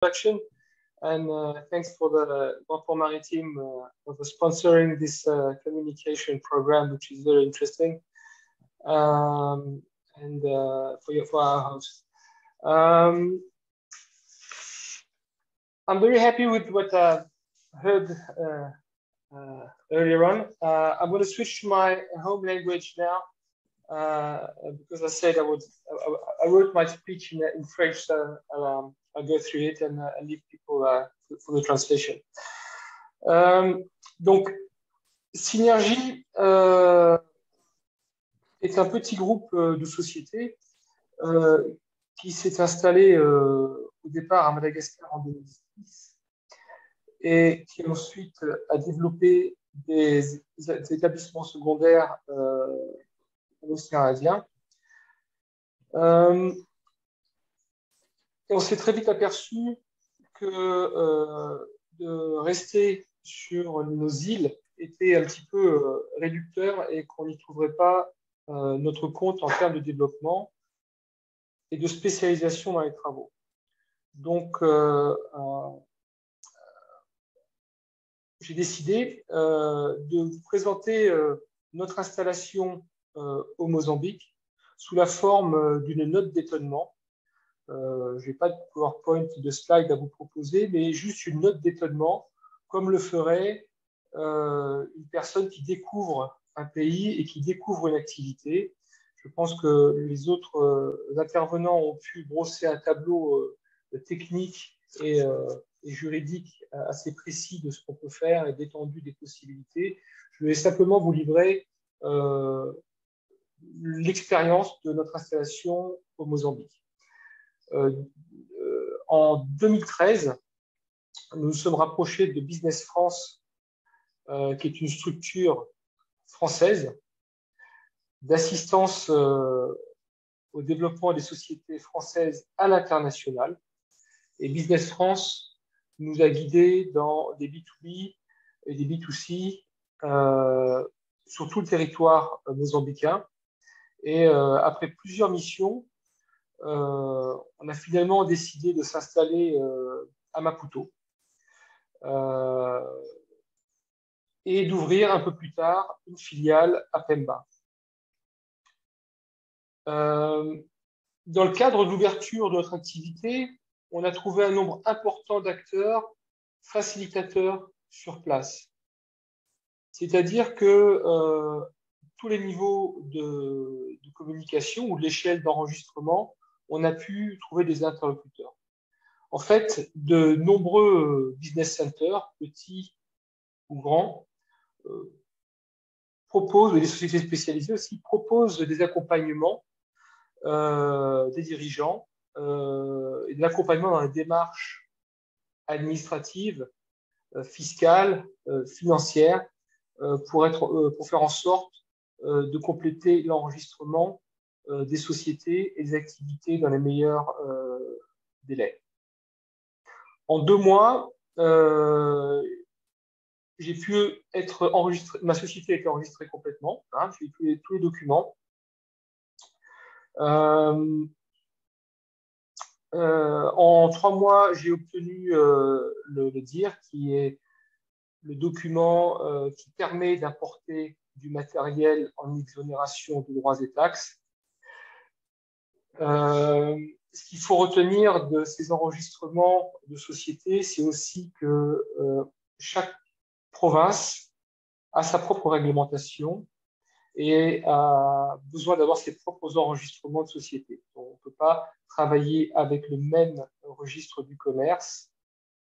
introduction, and thanks for the Formari team for sponsoring this communication program, which is very interesting, and for our host. I'm very happy with what I heard earlier on. I'm going to switch to my home language now. Because I said I wrote my speech in French, so I'll go through it and leave people for the translation. Donc, Synergie est un petit groupe de sociétés qui s'est installé au départ à Madagascar en 2010 et qui ensuite a développé des établissements secondaires l'océan Indien. Et on s'est très vite aperçu que de rester sur nos îles était un petit peu réducteur et qu'on n'y trouverait pas notre compte en termes de développement et de spécialisation dans les travaux. Donc, j'ai décidé de vous présenter notre installation au Mozambique sous la forme d'une note d'étonnement. Je n'ai pas de PowerPoint, de slide à vous proposer, mais juste une note d'étonnement, comme le ferait une personne qui découvre un pays et qui découvre une activité. Je pense que les autres intervenants ont pu brosser un tableau technique et juridique assez précis de ce qu'on peut faire et d'étendue des possibilités. Je vais simplement vous livrer l'expérience de notre installation au Mozambique. En 2013, nous nous sommes rapprochés de Business France, qui est une structure française d'assistance au développement des sociétés françaises à l'international. Et Business France nous a guidés dans des B2B et des B2C sur tout le territoire mozambicain. Et après plusieurs missions, on a finalement décidé de s'installer à Maputo et d'ouvrir un peu plus tard une filiale à Pemba. Dans le cadre de l'ouverture de notre activité, on a trouvé un nombre important d'acteurs facilitateurs sur place. C'est-à-dire que tous les niveaux de communication ou de l'échelle d'enregistrement, on a pu trouver des interlocuteurs. En fait, de nombreux business centers, petits ou grands, proposent, et des sociétés spécialisées aussi, proposent des accompagnements des dirigeants et de l'accompagnement dans les démarches administratives, fiscales, financières, pour faire en sorte de compléter l'enregistrement des sociétés et des activités dans les meilleurs délais. En 2 mois, j'ai pu être enregistré, ma société a été enregistrée complètement, hein, j'ai eu tous les documents. En 3 mois, j'ai obtenu le DIR, qui est le document qui permet d'importer du matériel en exonération de droits et taxes. Ce qu'il faut retenir de ces enregistrements de société, c'est aussi que chaque province a sa propre réglementation et a besoin d'avoir ses propres enregistrements de société. Donc, on ne peut pas travailler avec le même registre du commerce,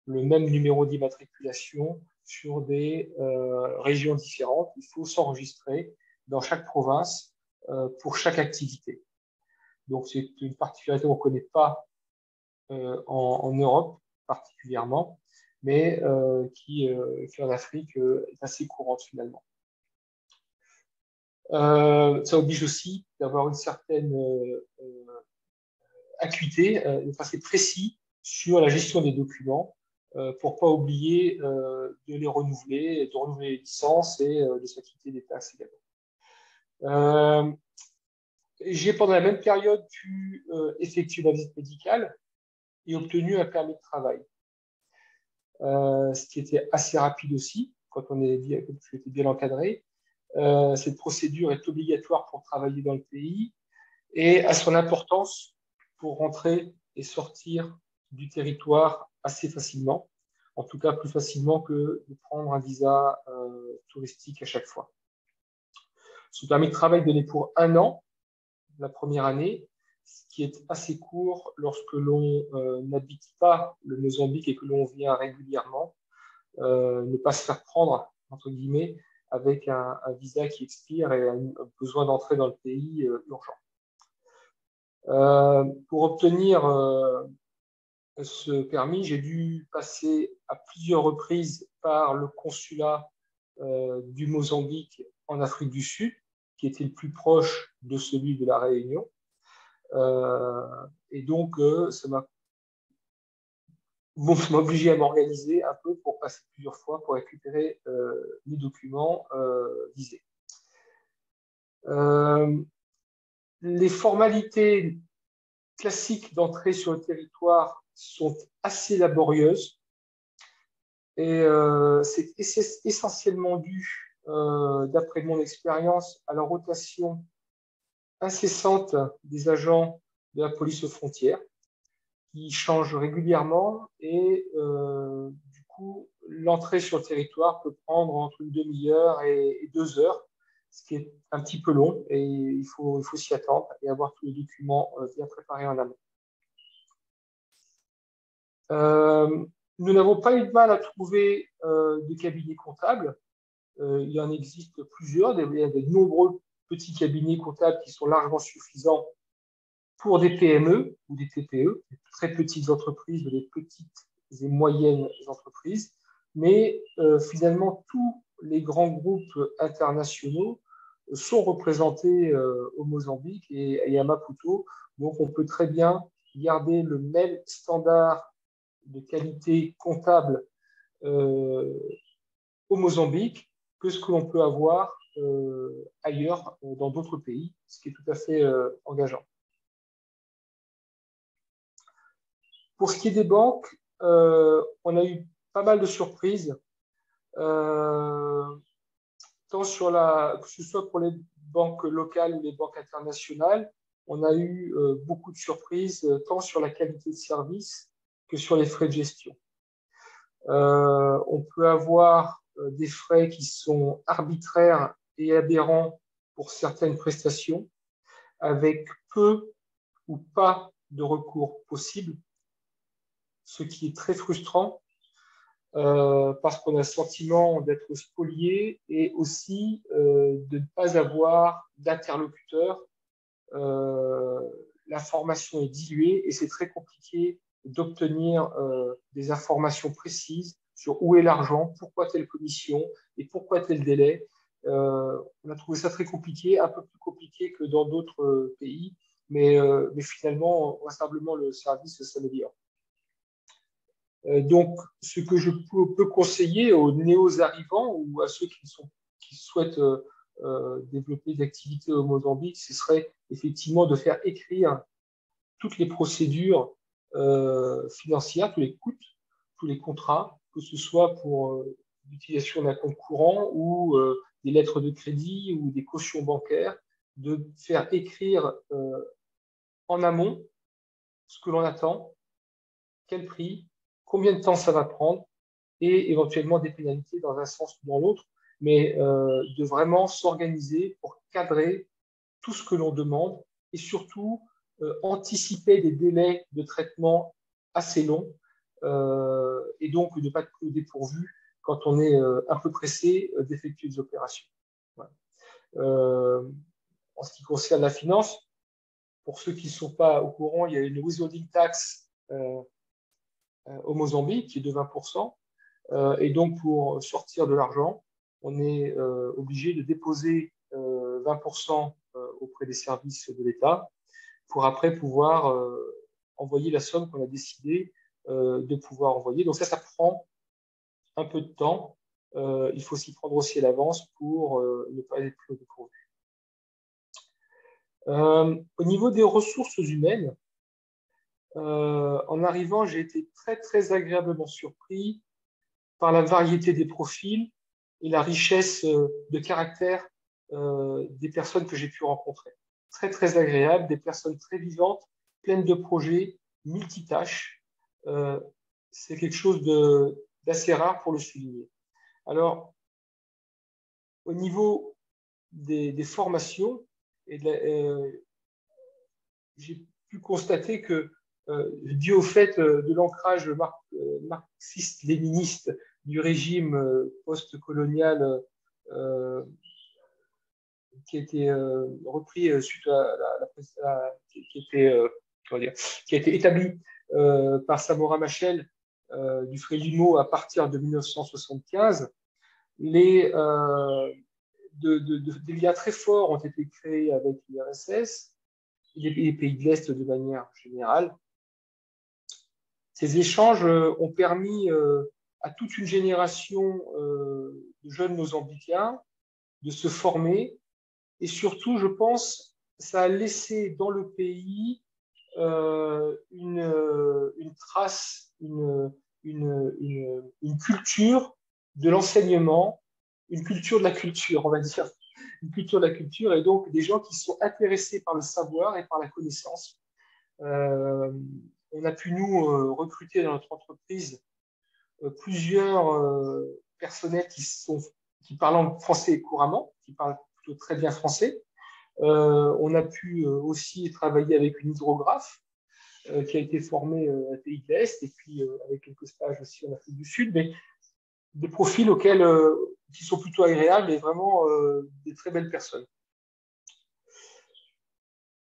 le même numéro d'immatriculation sur des régions différentes. Il faut s'enregistrer dans chaque province pour chaque activité. Donc, c'est une particularité qu'on ne connaît pas en Europe particulièrement, mais qui en Afrique est assez courante finalement. Ça oblige aussi d'avoir une certaine acuité, d'être assez précis sur la gestion des documents pour ne pas oublier de les renouveler, de renouveler les licences et de s'acquitter des taxes également. J'ai pendant la même période pu effectuer la visite médicale et obtenu un permis de travail. Ce qui était assez rapide aussi, quand tu étais bien encadré. Cette procédure est obligatoire pour travailler dans le pays et a son importance pour rentrer et sortir du territoire assez facilement, en tout cas plus facilement que de prendre un visa touristique à chaque fois. Ce permis de travail donné pour 1 an, la première année, ce qui est assez court lorsque l'on n'habite pas le Mozambique et que l'on vient régulièrement, ne pas se faire prendre, entre guillemets, avec un visa qui expire et un besoin d'entrer dans le pays urgent. Pour obtenir ce permis, j'ai dû passer à plusieurs reprises par le consulat du Mozambique en Afrique du Sud, qui était le plus proche de celui de la Réunion. Et donc, ça m'a obligé à m'organiser un peu pour passer plusieurs fois pour récupérer les documents visés. Les formalités classiques d'entrée sur le territoire sont assez laborieuses et c'est essentiellement dû, d'après mon expérience, à la rotation incessante des agents de la police aux frontières qui changent régulièrement et du coup, l'entrée sur le territoire peut prendre entre une demi-heure et 2 heures, ce qui est un petit peu long et il faut s'y attendre et avoir tous les documents bien préparés en amont. Nous n'avons pas eu de mal à trouver des cabinets comptables. Il en existe plusieurs, il y a de nombreux petits cabinets comptables qui sont largement suffisants pour des PME ou des TPE, des très petites entreprises ou des petites et moyennes entreprises. Mais finalement, tous les grands groupes internationaux sont représentés au Mozambique et à Maputo. Donc, on peut très bien garder le même standard de qualité comptable au Mozambique que ce que l'on peut avoir ailleurs dans d'autres pays, ce qui est tout à fait engageant. Pour ce qui est des banques, on a eu pas mal de surprises, tant sur que ce soit pour les banques locales ou les banques internationales. On a eu beaucoup de surprises, tant sur la qualité de service que sur les frais de gestion. On peut avoir des frais qui sont arbitraires et aberrants pour certaines prestations, avec peu ou pas de recours possible, ce qui est très frustrant parce qu'on a le sentiment d'être spolié et aussi de ne pas avoir d'interlocuteur. L'information est diluée et c'est très compliqué d'obtenir des informations précises sur où est l'argent, pourquoi telle commission et pourquoi tel délai. On a trouvé ça très compliqué, un peu plus compliqué que dans d'autres pays, mais finalement, vraisemblablement, le service s'améliore. Donc, ce que je peux conseiller aux néo-arrivants ou à ceux qui souhaitent développer des activités au Mozambique, ce serait effectivement de faire écrire toutes les procédures financières, tous les coûts, tous les contrats, que ce soit pour l'utilisation d'un compte courant ou des lettres de crédit ou des cautions bancaires, de faire écrire en amont ce que l'on attend, quel prix, combien de temps ça va prendre et éventuellement des pénalités dans un sens ou dans l'autre, mais de vraiment s'organiser pour cadrer tout ce que l'on demande et surtout anticiper des délais de traitement assez longs et donc ne pas être pris au dépourvu quand on est un peu pressé d'effectuer des opérations. Voilà. En ce qui concerne la finance, pour ceux qui ne sont pas au courant, il y a une withholding tax au Mozambique qui est de 20%. Et donc, pour sortir de l'argent, on est obligé de déposer 20% auprès des services de l'État pour après pouvoir envoyer la somme qu'on a décidé de pouvoir envoyer. Donc ça prend un peu de temps. Il faut s'y prendre aussi à l'avance pour ne pas être pris au dépourvu. Au niveau des ressources humaines, En arrivant, j'ai été très, très agréablement surpris par la variété des profils et la richesse de caractère des personnes que j'ai pu rencontrer. Très, très agréable, des personnes très vivantes, pleines de projets, multitâches. Euh, c'est quelque chose d'assez rare pour le souligner. Alors, au niveau des formations, j'ai pu constater que, dû au fait de l'ancrage marxiste-léniniste du régime post-colonial qui a été repris suite à qui a été établi par Samora Machel du Frélimo à partir de 1975, des liens très forts ont été créés avec l'URSS et les pays de l'Est de manière générale. Ces échanges ont permis à toute une génération de jeunes Mozambicains de se former et surtout, je pense, ça a laissé dans le pays une trace, une culture de l'enseignement, une culture de la culture, on va dire, une culture de la culture, et donc des gens qui sont intéressés par le savoir et par la connaissance. On a pu nous recruter dans notre entreprise plusieurs personnels qui parlent français couramment, qui parlent plutôt très bien français. On a pu aussi travailler avec une hydrographe qui a été formée à Pays de l'Est et puis avec quelques stages aussi en Afrique du Sud, mais des profils qui sont plutôt agréables et vraiment des très belles personnes.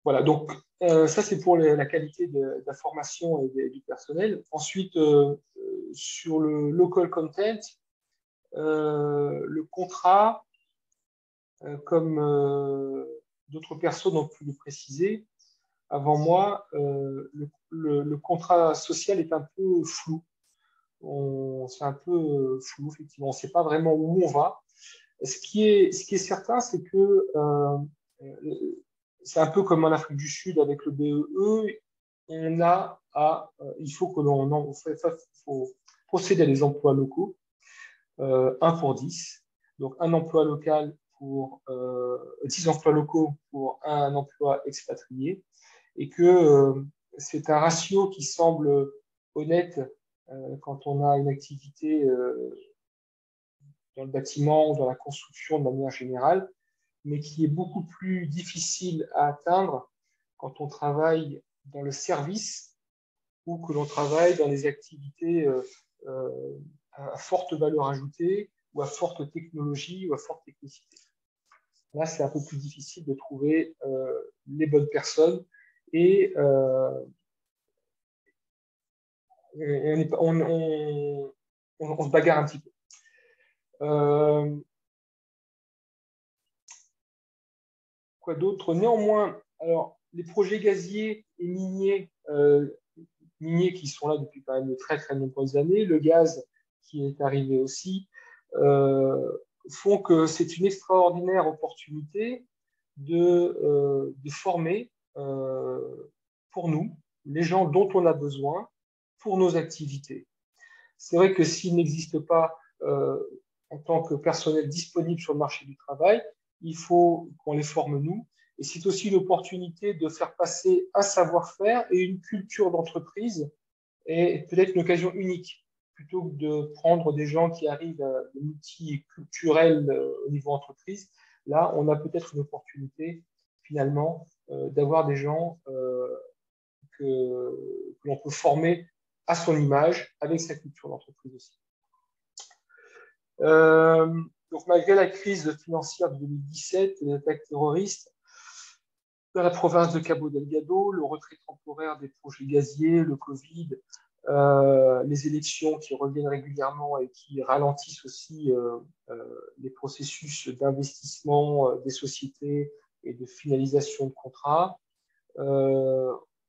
Voilà, donc ça c'est pour la qualité de la formation et du personnel. Ensuite, sur le local content, le contrat, comme d'autres personnes ont pu le préciser avant moi, le contrat social est un peu flou. C'est un peu flou, effectivement. On ne sait pas vraiment où on va. Ce qui est certain, c'est que c'est un peu comme en Afrique du Sud avec le BEE. Il faut que faut procéder à des emplois locaux, 1 pour 10. Donc, un emploi local pour 10 emplois locaux pour un emploi expatrié. Et que c'est un ratio qui semble honnête quand on a une activité dans le bâtiment ou dans la construction de manière générale, mais qui est beaucoup plus difficile à atteindre quand on travaille dans le service ou que l'on travaille dans les activités à forte valeur ajoutée ou à forte technologie ou à forte technicité. Là, c'est un peu plus difficile de trouver les bonnes personnes et on se bagarre un petit peu. Quoi d'autre? Néanmoins, alors, les projets gaziers et miniers qui sont là depuis quand même de très très nombreuses années, le gaz qui est arrivé aussi, font que c'est une extraordinaire opportunité de former pour nous les gens dont on a besoin pour nos activités. C'est vrai que s'il n'existe pas en tant que personnel disponible sur le marché du travail, il faut qu'on les forme nous. Et c'est aussi une opportunité de faire passer un savoir-faire et une culture d'entreprise et peut-être une occasion unique plutôt que de prendre des gens qui arrivent de multiculturels au niveau entreprise. Là, on a peut-être une opportunité finalement d'avoir des gens que l'on peut former à son image, avec sa culture d'entreprise aussi. Donc, malgré la crise financière de 2017 et les attaques terroristes dans la province de Cabo Delgado, le retrait temporaire des projets gaziers, le Covid, les élections qui reviennent régulièrement et qui ralentissent aussi les processus d'investissement des sociétés et de finalisation de contrats,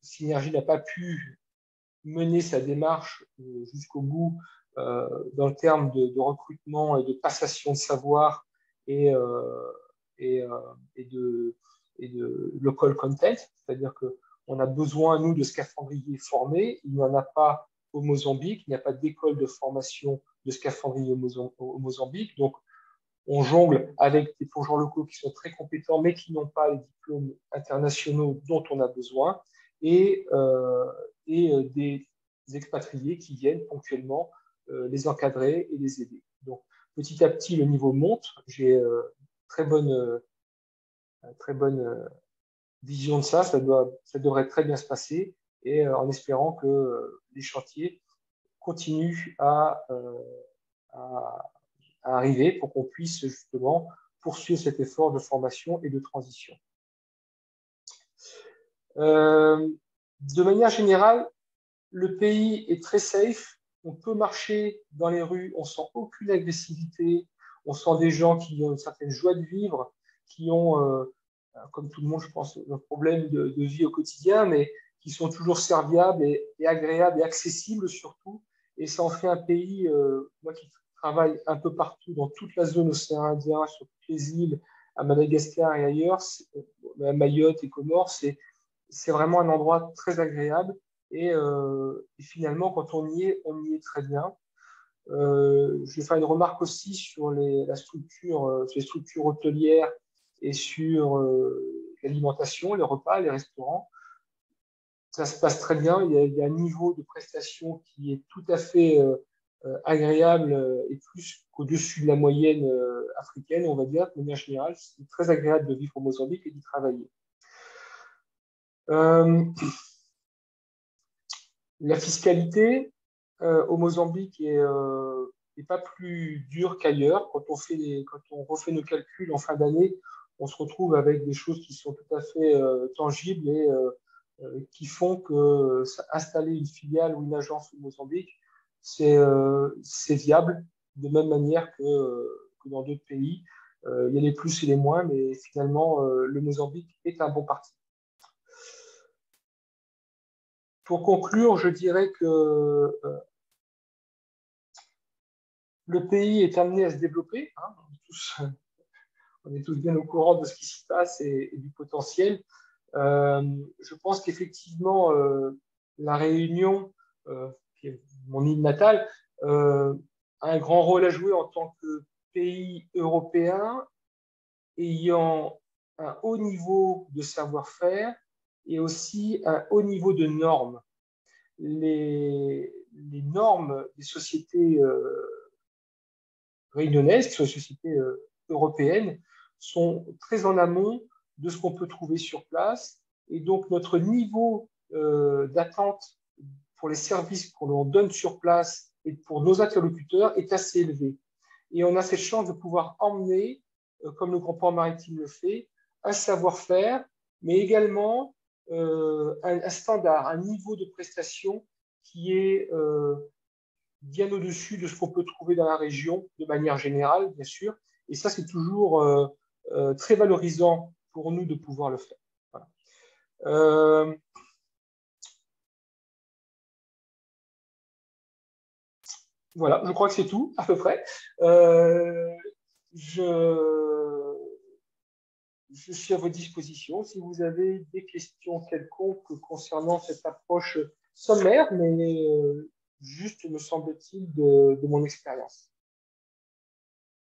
Synergie n'a pas pu mener sa démarche jusqu'au bout dans le terme de recrutement et de passation de savoir et, et de local content, c'est-à-dire que On a besoin, nous, de scaphandriers formés. Il n'y en a pas au Mozambique. Il n'y a pas d'école de formation de scaphandriers au Mozambique. Donc, on jongle avec des plongeurs locaux qui sont très compétents, mais qui n'ont pas les diplômes internationaux dont on a besoin, et des expatriés qui viennent ponctuellement les encadrer et les aider. Donc, petit à petit, le niveau monte. J'ai très bonne vision de ça. Ça devrait très bien se passer, et en espérant que les chantiers continuent à arriver pour qu'on puisse justement poursuivre cet effort de formation et de transition. De manière générale, le pays est très safe. On peut marcher dans les rues, on sent aucune agressivité, on sent des gens qui ont une certaine joie de vivre, qui ont, comme tout le monde, je pense, un problème de vie au quotidien, mais qui sont toujours serviables et agréables et accessibles surtout. Et ça en fait un pays, moi qui travaille un peu partout dans toute la zone océan Indien, sur toutes les îles, à Madagascar et ailleurs, à Mayotte et Comores, c'est vraiment un endroit très agréable. Et finalement, quand on y est très bien. Je vais faire une remarque aussi sur la structure, sur les structures hôtelières et sur l'alimentation, les repas, les restaurants. Ça se passe très bien. Il y a un niveau de prestation qui est tout à fait agréable et plus qu'au-dessus de la moyenne africaine, on va dire, de manière générale. C'est très agréable de vivre au Mozambique et d'y travailler. La fiscalité au Mozambique est pas plus dure qu'ailleurs. Quand on refait nos calculs en fin d'année, on se retrouve avec des choses qui sont tout à fait tangibles et qui font que installer une filiale ou une agence au Mozambique, c'est viable de même manière que dans d'autres pays. Il y a les plus et les moins, mais finalement, le Mozambique est un bon parti. Pour conclure, je dirais que le pays est amené à se développer. Hein. On est tous bien au courant de ce qui s'y passe et du potentiel. Je pense qu'effectivement, la Réunion, qui est mon île natale, a un grand rôle à jouer en tant que pays européen ayant un haut niveau de savoir-faire et aussi un haut niveau de normes. Les normes des sociétés réunionnaises, qui sont les sociétés européennes, sont très en amont de ce qu'on peut trouver sur place. Et donc, notre niveau d'attente pour les services qu'on leur donne sur place et pour nos interlocuteurs est assez élevé. Et on a cette chance de pouvoir emmener, comme le Grand Port Maritime le fait, un savoir-faire, mais également un standard, un niveau de prestation qui est bien au-dessus de ce qu'on peut trouver dans la région, de manière générale, bien sûr. Et ça, c'est toujours très valorisant pour nous de pouvoir le faire. Voilà. Voilà, je crois que c'est tout, à peu près. Je suis à votre disposition si vous avez des questions quelconques concernant cette approche sommaire, mais juste, me semble-t-il, de mon expérience.